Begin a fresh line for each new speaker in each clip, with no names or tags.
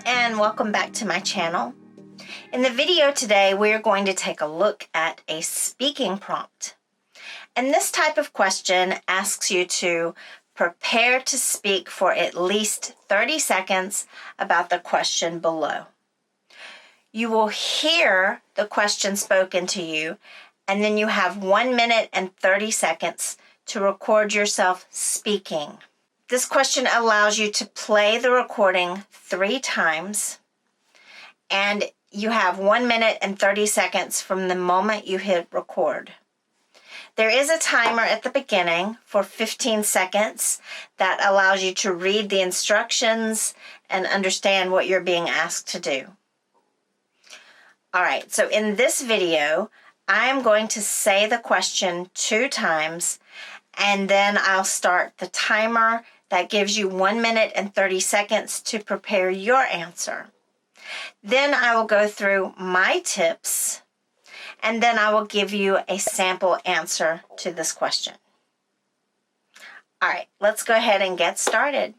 and welcome back to my channel. In the video today, we're going to take a look at a speaking prompt. And this type of question asks you to prepare to speak for at least 30 seconds about the question below. You will hear the question spoken to you, and then you have 1 minute and 30 seconds to record yourself speaking. This question allows you to play the recording 3 times, and you have 1 minute and 30 seconds from the moment you hit record. There is a timer at the beginning for 15 seconds that allows you to read the instructions and understand what you're being asked to do. All right, so in this video, I am going to say the question 2 times, and then I'll start the timer. That gives you 1 minute and 30 seconds to prepare your answer. Then I will go through my tips, and then I will give you a sample answer to this question. All right, let's go ahead and get started.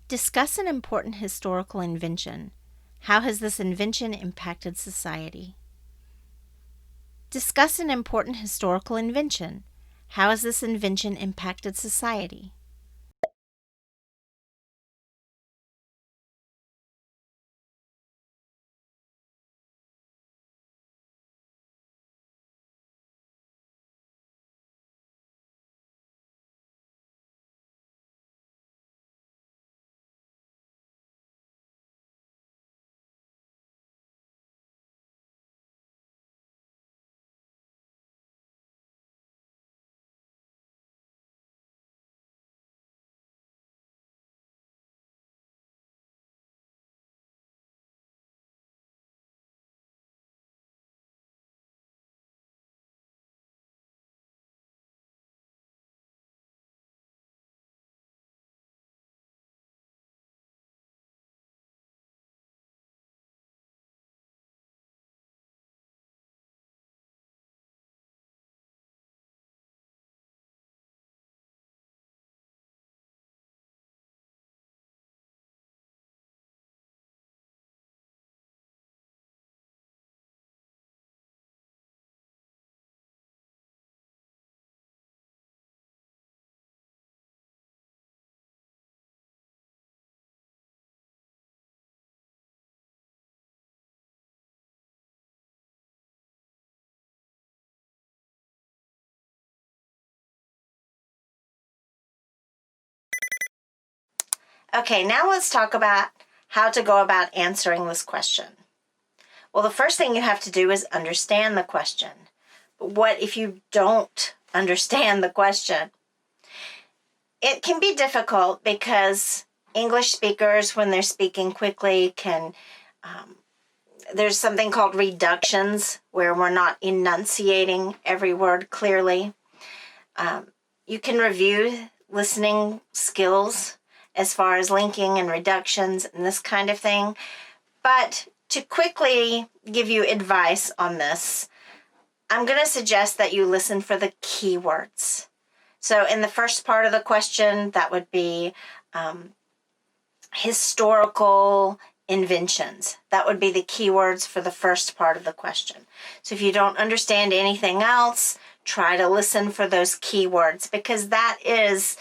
Discuss an important historical invention. How has this invention impacted society? Discuss an important historical invention. How has this invention impacted society? Okay, now let's talk about how to go about answering this question. Well, the first thing you have to do is understand the question. But what if you don't understand the question? It can be difficult because English speakers, when they're speaking quickly, there's something called reductions where we're not enunciating every word clearly. You can review listening skills as far as linking and reductions and this kind of thing. But to quickly give you advice on this, I'm going to suggest that you listen for the keywords. So in the first part of the question, that would be historical inventions. That would be the keywords for the first part of the question. So if you don't understand anything else, try to listen for those keywords because that is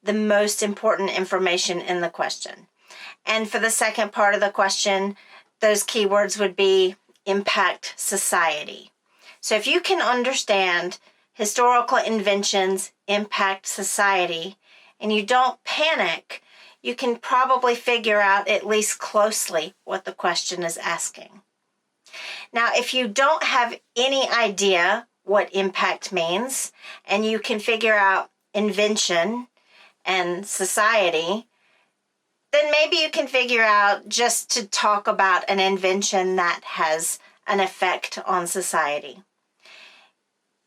the most important information in the question. And for the second part of the question, those keywords would be impact society. So if you can understand historical inventions impact society and you don't panic, you can probably figure out at least closely what the question is asking. Now, if you don't have any idea what impact means and you can figure out invention and society, then maybe you can figure out just to talk about an invention that has an effect on society.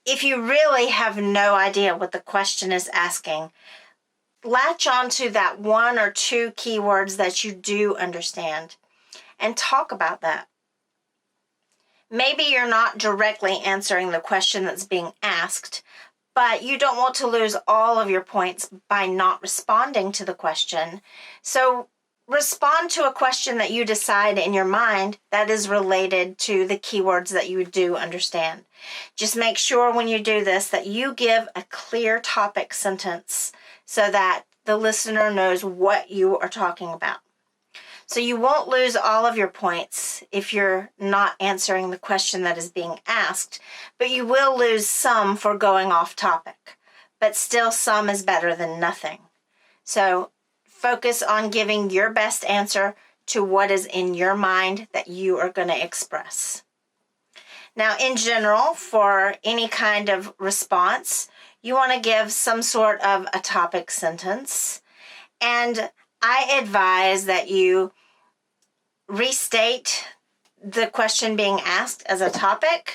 If you really have no idea what the question is asking, latch on to that 1 or 2 keywords that you do understand and talk about that. Maybe you're not directly answering the question that's being asked, but you don't want to lose all of your points by not responding to the question. So respond to a question that you decide in your mind that is related to the keywords that you do understand. Just make sure when you do this that you give a clear topic sentence so that the listener knows what you are talking about. So you won't lose all of your points if you're not answering the question that is being asked, but you will lose some for going off topic. But still, some is better than nothing. So focus on giving your best answer to what is in your mind that you are going to express. Now, in general, for any kind of response, you want to give some sort of a topic sentence. And I advise that you restate the question being asked as a topic,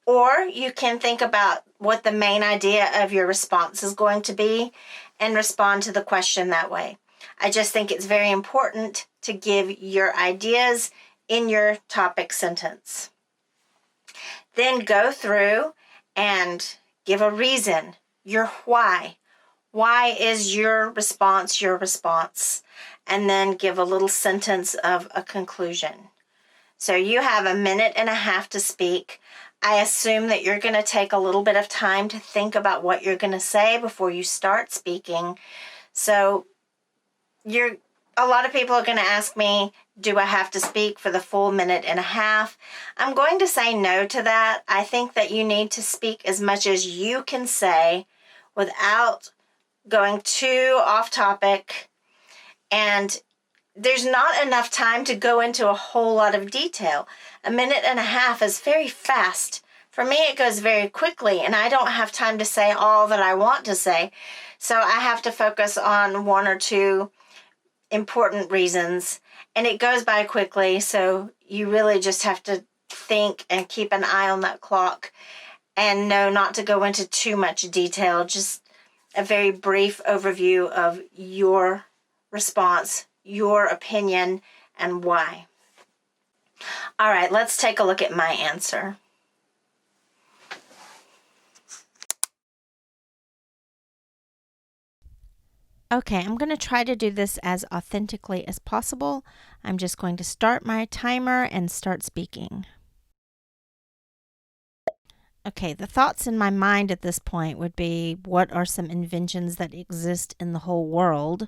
or you can think about what the main idea of your response is going to be and respond to the question that way. I just think it's very important to give your ideas in your topic sentence. Then go through and give a reason, your why. Why is your response your response? And then give a little sentence of a conclusion. So you have 1.5 minutes to speak. I assume that you're going to take a little bit of time to think about what you're going to say before you start speaking. So a lot of people are going to ask me, do I have to speak for the full 1.5 minutes? I'm going to say no to that. I think that you need to speak as much as you can say without going too off topic. And there's not enough time to go into a whole lot of detail. 1.5 minutes is very fast. For me, it goes very quickly, and I don't have time to say all that I want to say. So I have to focus on 1 or 2 important reasons, and it goes by quickly. So you really just have to think and keep an eye on that clock and know not to go into too much detail. Just a very brief overview of your response, your opinion, and why. All right, let's take a look at my answer. Okay, I'm going to try to do this as authentically as possible. I'm just going to start my timer and start speaking. Okay, the thoughts in my mind at this point would be, what are some inventions that exist in the whole world?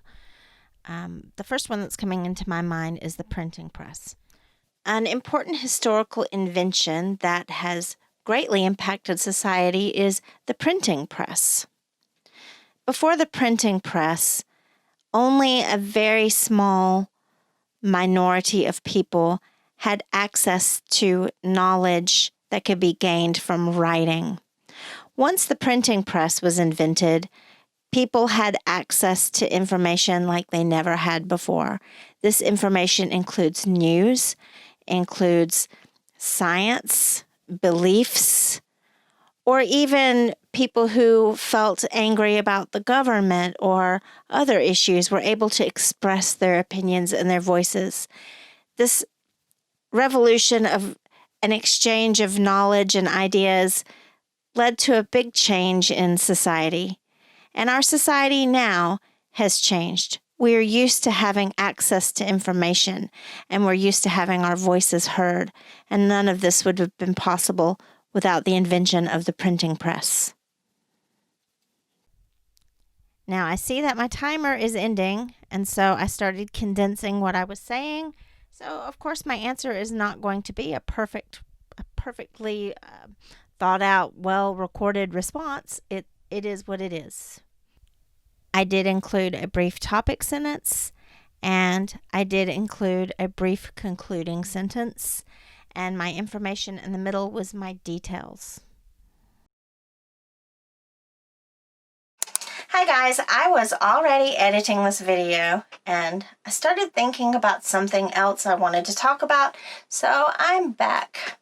The first one that's coming into my mind is the printing press. An important historical invention that has greatly impacted society is the printing press. Before the printing press, only a very small minority of people had access to knowledge that could be gained from writing. Once the printing press was invented, people had access to information like they never had before. This information includes news, includes science, beliefs, or even people who felt angry about the government or other issues were able to express their opinions and their voices. This revolution of an exchange of knowledge and ideas led to a big change in society. And our society now has changed. We're used to having access to information, and we're used to having our voices heard. And none of this would have been possible without the invention of the printing press. Now I see that my timer is ending, and so I started condensing what I was saying. So of course my answer is not going to be a perfectly thought out, well-recorded response. It is what it is. I did include a brief topic sentence, and I did include a brief concluding sentence, and my information in the middle was my details. Hi guys, I was already editing this video, and I started thinking about something else I wanted to talk about, so I'm back.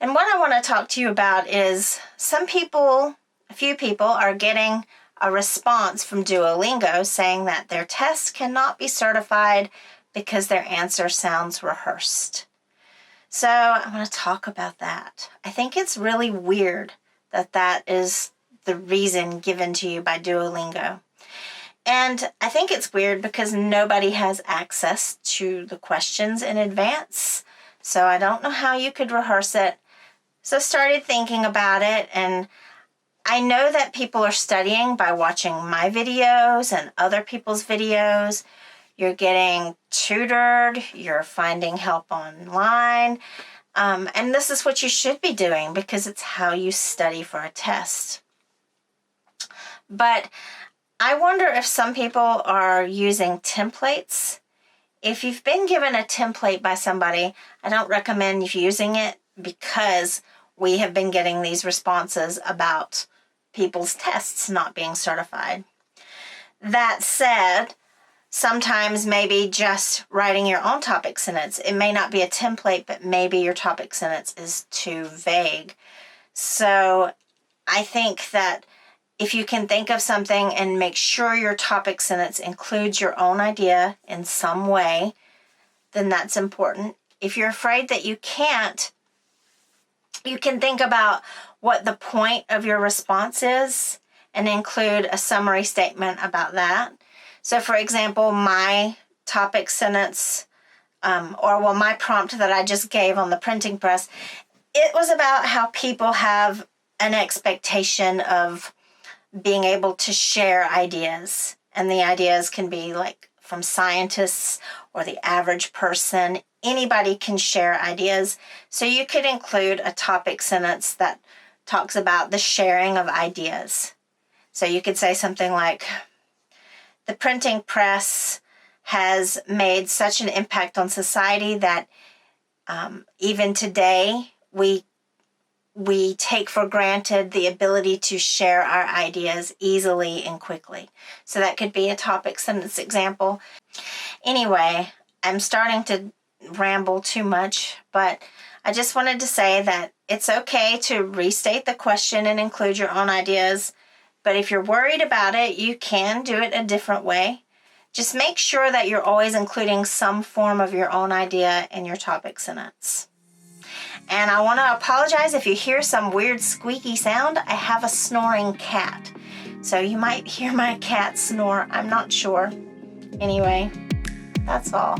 And what I want to talk to you about is a few people are getting a response from Duolingo saying that their test cannot be certified because their answer sounds rehearsed. So I want to talk about that. I think it's really weird that that is the reason given to you by Duolingo. And I think it's weird because nobody has access to the questions in advance. So I don't know how you could rehearse it. So I started thinking about it, and I know that people are studying by watching my videos and other people's videos. You're getting tutored, you're finding help online, and this is what you should be doing because it's how you study for a test. But I wonder if some people are using templates. If you've been given a template by somebody, I don't recommend using it because we have been getting these responses about people's tests not being certified. That said, sometimes maybe just writing your own topic sentence. It may not be a template, but maybe your topic sentence is too vague. So I think that if you can think of something and make sure your topic sentence includes your own idea in some way, then that's important. If you're afraid that you can't, you can think about what the point of your response is and include a summary statement about that. So, for example, my topic sentence, my prompt that I just gave on the printing press, it was about how people have an expectation of being able to share ideas. And the ideas can be like from scientists or the average person. Anybody can share ideas. So you could include a topic sentence that talks about the sharing of ideas. So you could say something like, the printing press has made such an impact on society that even today we take for granted the ability to share our ideas easily and quickly. So that could be a topic sentence example. Anyway, I'm starting to ramble too much, but I just wanted to say that it's okay to restate the question and include your own ideas. But if you're worried about it, you can do it a different way. Just make sure that you're always including some form of your own idea in your topic sentence. And I want to apologize if you hear some weird squeaky sound. I have a snoring cat. So you might hear my cat snore. I'm not sure. Anyway, that's all.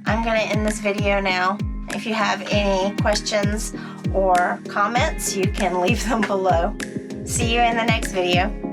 I'm going to end this video now. If you have any questions or comments, you can leave them below. See you in the next video.